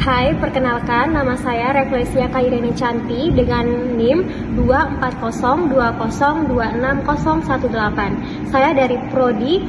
Hai, perkenalkan nama saya Reflesia Kaireni Canti dengan NIM 24020260018. Saya dari Prodi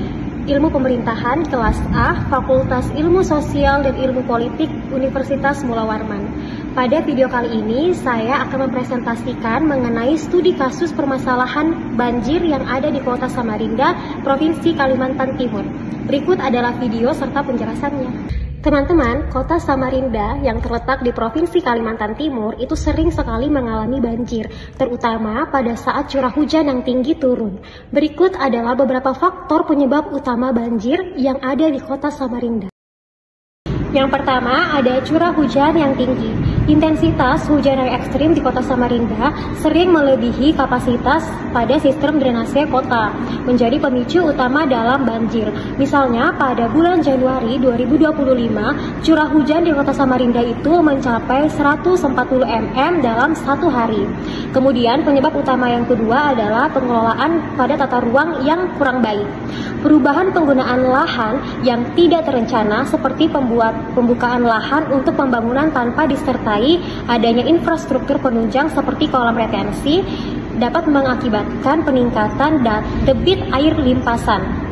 Ilmu Pemerintahan kelas A, Fakultas Ilmu Sosial dan Ilmu Politik Universitas Mula Warman. Pada video kali ini, saya akan mempresentasikan mengenai studi kasus permasalahan banjir yang ada di Kota Samarinda, Provinsi Kalimantan Timur. Berikut adalah video serta penjelasannya. Teman-teman, Kota Samarinda yang terletak di Provinsi Kalimantan Timur itu sering sekali mengalami banjir, terutama pada saat curah hujan yang tinggi turun. Berikut adalah beberapa faktor penyebab utama banjir yang ada di Kota Samarinda. Yang pertama, ada curah hujan yang tinggi. Intensitas hujan yang ekstrim di Kota Samarinda sering melebihi kapasitas pada sistem drainase kota, menjadi pemicu utama dalam banjir. Misalnya, pada bulan Januari 2025, curah hujan di Kota Samarinda itu mencapai 140 mm dalam satu hari. Kemudian, penyebab utama yang kedua adalah pengelolaan pada tata ruang yang kurang baik. Perubahan penggunaan lahan yang tidak terencana seperti pembukaan lahan untuk pembangunan tanpa disertai adanya infrastruktur penunjang seperti kolam retensi dapat mengakibatkan peningkatan debit air limpasan.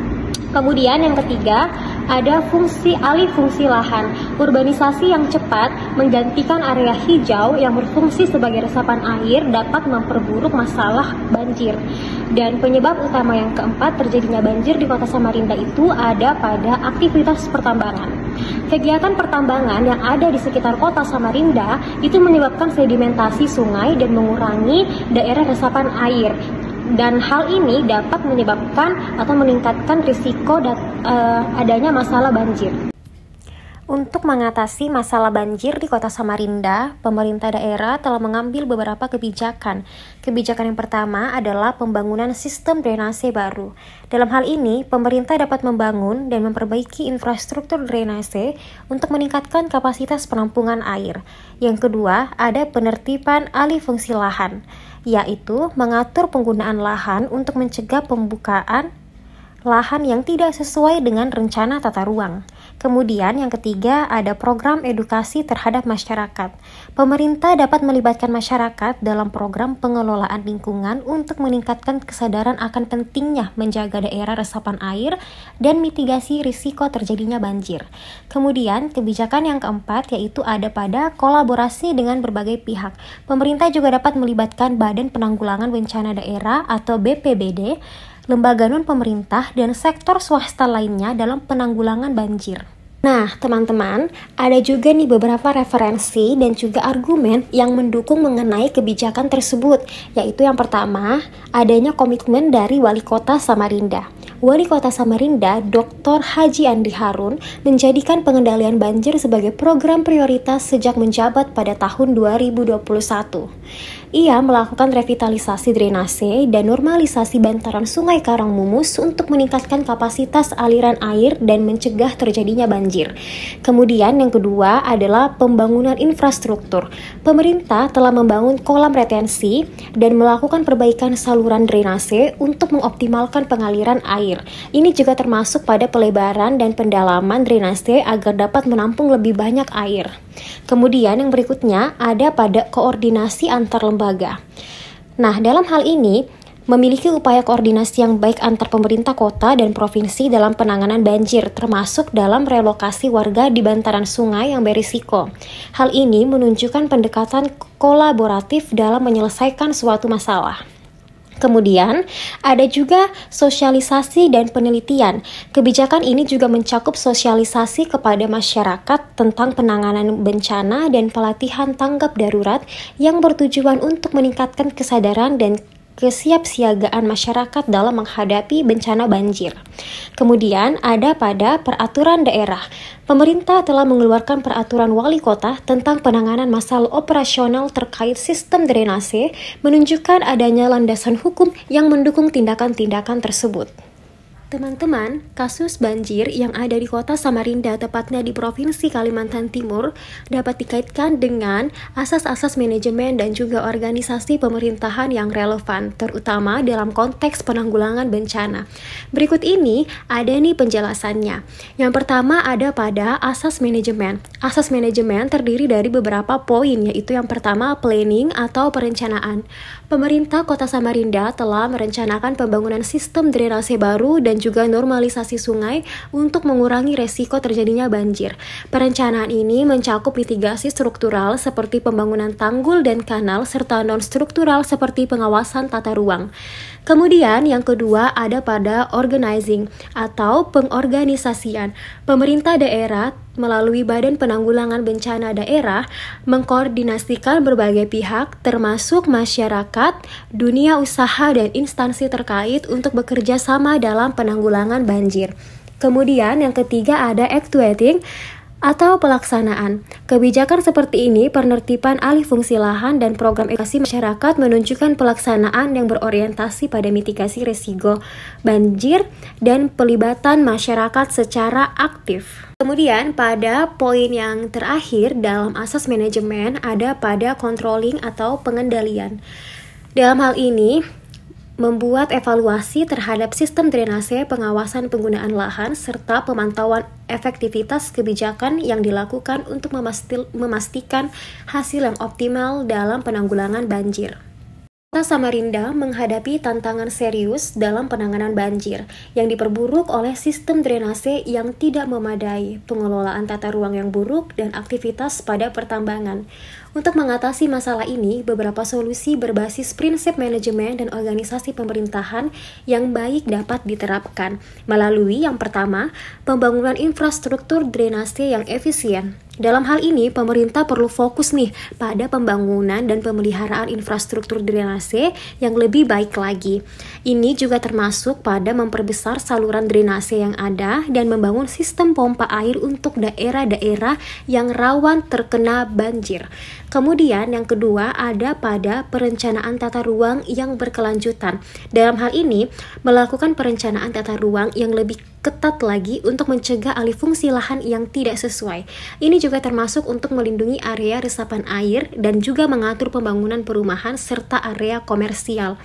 Kemudian yang ketiga, ada alih fungsi lahan. Urbanisasi yang cepat menggantikan area hijau yang berfungsi sebagai resapan air dapat memperburuk masalah banjir. Dan penyebab utama yang keempat terjadinya banjir di Kota Samarinda itu ada pada aktivitas pertambangan. Kegiatan pertambangan yang ada di sekitar Kota Samarinda itu menyebabkan sedimentasi sungai dan mengurangi daerah resapan air. Dan hal ini dapat menyebabkan atau meningkatkan risiko adanya masalah banjir. Untuk mengatasi masalah banjir di Kota Samarinda, pemerintah daerah telah mengambil beberapa kebijakan. Kebijakan yang pertama adalah pembangunan sistem drainase baru. Dalam hal ini, pemerintah dapat membangun dan memperbaiki infrastruktur drainase untuk meningkatkan kapasitas penampungan air. Yang kedua, ada penertiban alih fungsi lahan, yaitu mengatur penggunaan lahan untuk mencegah pembukaan lahan yang tidak sesuai dengan rencana tata ruang. Kemudian yang ketiga, ada program edukasi terhadap masyarakat. Pemerintah dapat melibatkan masyarakat dalam program pengelolaan lingkungan untuk meningkatkan kesadaran akan pentingnya menjaga daerah resapan air dan mitigasi risiko terjadinya banjir. Kemudian kebijakan yang keempat yaitu ada pada kolaborasi dengan berbagai pihak. Pemerintah juga dapat melibatkan Badan Penanggulangan Bencana Daerah atau BPBD, lembaga non-pemerintah, dan sektor swasta lainnya dalam penanggulangan banjir. Nah, teman-teman, ada juga nih beberapa referensi dan juga argumen yang mendukung mengenai kebijakan tersebut, yaitu yang pertama, adanya komitmen dari Wali Kota Samarinda. Wali Kota Samarinda, Dr. Haji Andi Harun, menjadikan pengendalian banjir sebagai program prioritas sejak menjabat pada tahun 2021. Ia melakukan revitalisasi drainase dan normalisasi bantaran Sungai Karangmumus untuk meningkatkan kapasitas aliran air dan mencegah terjadinya banjir. Kemudian yang kedua adalah pembangunan infrastruktur. Pemerintah telah membangun kolam retensi dan melakukan perbaikan saluran drainase untuk mengoptimalkan pengaliran air. Ini juga termasuk pada pelebaran dan pendalaman drainase agar dapat menampung lebih banyak air. Kemudian yang berikutnya ada pada koordinasi antar lembaga. Nah, dalam hal ini memiliki upaya koordinasi yang baik antar pemerintah kota dan provinsi dalam penanganan banjir, termasuk dalam relokasi warga di bantaran sungai yang berisiko. Hal ini menunjukkan pendekatan kolaboratif dalam menyelesaikan suatu masalah. Kemudian, ada juga sosialisasi dan penelitian. Kebijakan ini juga mencakup sosialisasi kepada masyarakat tentang penanganan bencana dan pelatihan tanggap darurat yang bertujuan untuk meningkatkan kesadaran dan kesiapsiagaan masyarakat dalam menghadapi bencana banjir. Kemudian ada pada peraturan daerah. Pemerintah telah mengeluarkan peraturan wali kota tentang penanganan masalah operasional terkait sistem drainase, menunjukkan adanya landasan hukum yang mendukung tindakan-tindakan tersebut. Teman-teman, kasus banjir yang ada di kota Samarinda, tepatnya di Provinsi Kalimantan Timur, dapat dikaitkan dengan asas-asas manajemen dan juga organisasi pemerintahan yang relevan, terutama dalam konteks penanggulangan bencana. Berikut ini ada nih penjelasannya. Yang pertama ada pada asas manajemen. Asas manajemen terdiri dari beberapa poin, yaitu yang pertama planning atau perencanaan. Pemerintah Kota Samarinda telah merencanakan pembangunan sistem drainase baru dan juga normalisasi sungai untuk mengurangi resiko terjadinya banjir. Perencanaan ini mencakup mitigasi struktural seperti pembangunan tanggul dan kanal serta non-struktural seperti pengawasan tata ruang. Kemudian yang kedua ada pada organizing atau pengorganisasian. Pemerintah daerah melalui Badan Penanggulangan Bencana Daerah mengkoordinasikan berbagai pihak termasuk masyarakat, dunia usaha dan instansi terkait untuk bekerja sama dalam penanggulangan banjir. Kemudian yang ketiga ada actuating atau pelaksanaan. Kebijakan seperti ini penertiban alih fungsi lahan dan program edukasi masyarakat menunjukkan pelaksanaan yang berorientasi pada mitigasi risiko banjir dan pelibatan masyarakat secara aktif. Kemudian pada poin yang terakhir dalam asas manajemen ada pada controlling atau pengendalian. Dalam hal ini membuat evaluasi terhadap sistem drainase, pengawasan penggunaan lahan, serta pemantauan efektivitas kebijakan yang dilakukan untuk memastikan hasil yang optimal dalam penanggulangan banjir. Kota Samarinda menghadapi tantangan serius dalam penanganan banjir yang diperburuk oleh sistem drainase yang tidak memadai, pengelolaan tata ruang yang buruk, dan aktivitas pada pertambangan. Untuk mengatasi masalah ini, beberapa solusi berbasis prinsip manajemen dan organisasi pemerintahan yang baik dapat diterapkan melalui yang pertama, pembangunan infrastruktur drainase yang efisien. Dalam hal ini, pemerintah perlu fokus nih pada pembangunan dan pemeliharaan infrastruktur drainase yang lebih baik lagi. Ini juga termasuk pada memperbesar saluran drainase yang ada dan membangun sistem pompa air untuk daerah-daerah yang rawan terkena banjir. Kemudian yang kedua ada pada perencanaan tata ruang yang berkelanjutan. Dalam hal ini, melakukan perencanaan tata ruang yang lebih ketat lagi untuk mencegah alih fungsi lahan yang tidak sesuai. Ini juga termasuk untuk melindungi area resapan air dan juga mengatur pembangunan perumahan serta area komersial.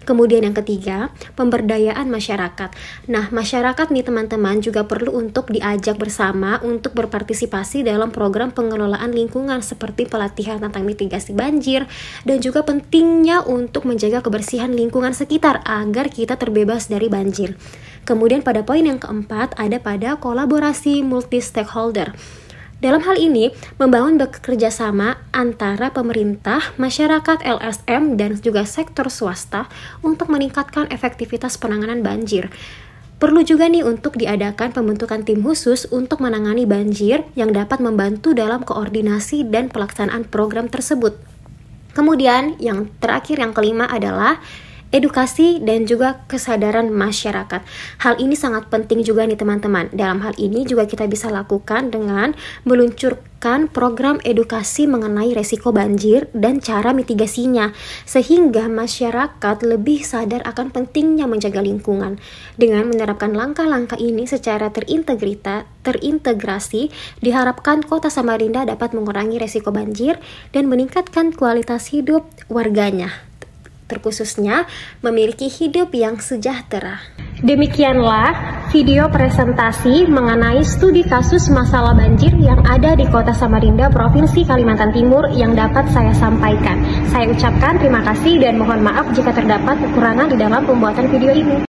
Kemudian yang ketiga, pemberdayaan masyarakat. Nah, masyarakat nih teman-teman juga perlu untuk diajak bersama untuk berpartisipasi dalam program pengelolaan lingkungan seperti pelatihan tentang mitigasi banjir dan juga pentingnya untuk menjaga kebersihan lingkungan sekitar agar kita terbebas dari banjir. Kemudian pada poin yang keempat ada pada kolaborasi multi-stakeholder. Dalam hal ini, membangun bekerjasama antara pemerintah, masyarakat, LSM, dan juga sektor swasta untuk meningkatkan efektivitas penanganan banjir. Perlu juga nih untuk diadakan pembentukan tim khusus untuk menangani banjir yang dapat membantu dalam koordinasi dan pelaksanaan program tersebut. Kemudian yang terakhir yang kelima adalah edukasi dan juga kesadaran masyarakat. Hal ini sangat penting juga nih teman-teman. Dalam hal ini juga kita bisa lakukan dengan meluncurkan program edukasi mengenai resiko banjir dan cara mitigasinya, sehingga masyarakat lebih sadar akan pentingnya menjaga lingkungan. Dengan menerapkan langkah-langkah ini secara terintegrasi, diharapkan Kota Samarinda dapat mengurangi resiko banjir dan meningkatkan kualitas hidup warganya, terkhususnya memiliki hidup yang sejahtera. Demikianlah video presentasi mengenai studi kasus masalah banjir yang ada di Kota Samarinda, Provinsi Kalimantan Timur yang dapat saya sampaikan. Saya ucapkan terima kasih dan mohon maaf jika terdapat kekurangan di dalam pembuatan video ini.